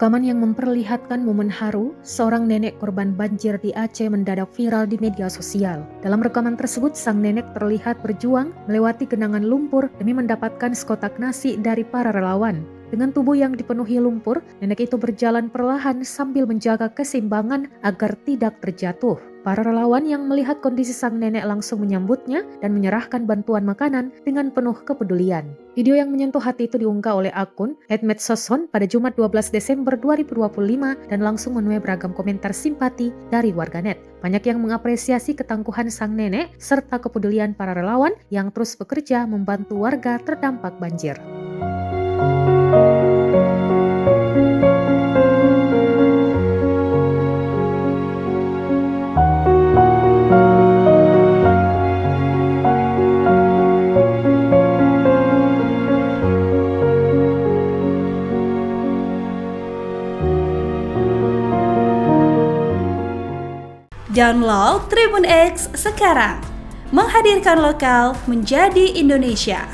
Rekaman yang memperlihatkan momen haru seorang nenek korban banjir di Aceh mendadak viral di media sosial. Dalam rekaman tersebut, sang nenek terlihat berjuang melewati genangan lumpur demi mendapatkan sekotak nasi dari para relawan. Dengan tubuh yang dipenuhi lumpur, nenek itu berjalan perlahan sambil menjaga keseimbangan agar tidak terjatuh. Para relawan yang melihat kondisi sang nenek langsung menyambutnya dan menyerahkan bantuan makanan dengan penuh kepedulian. Video yang menyentuh hati itu diunggah oleh akun @medsoson pada Jumat 12 Desember 2025 dan langsung menuai beragam komentar simpati dari warganet. Banyak yang mengapresiasi ketangguhan sang nenek serta kepedulian para relawan yang terus bekerja membantu warga terdampak banjir. Download Tribun X sekarang, menghadirkan lokal menjadi Indonesia.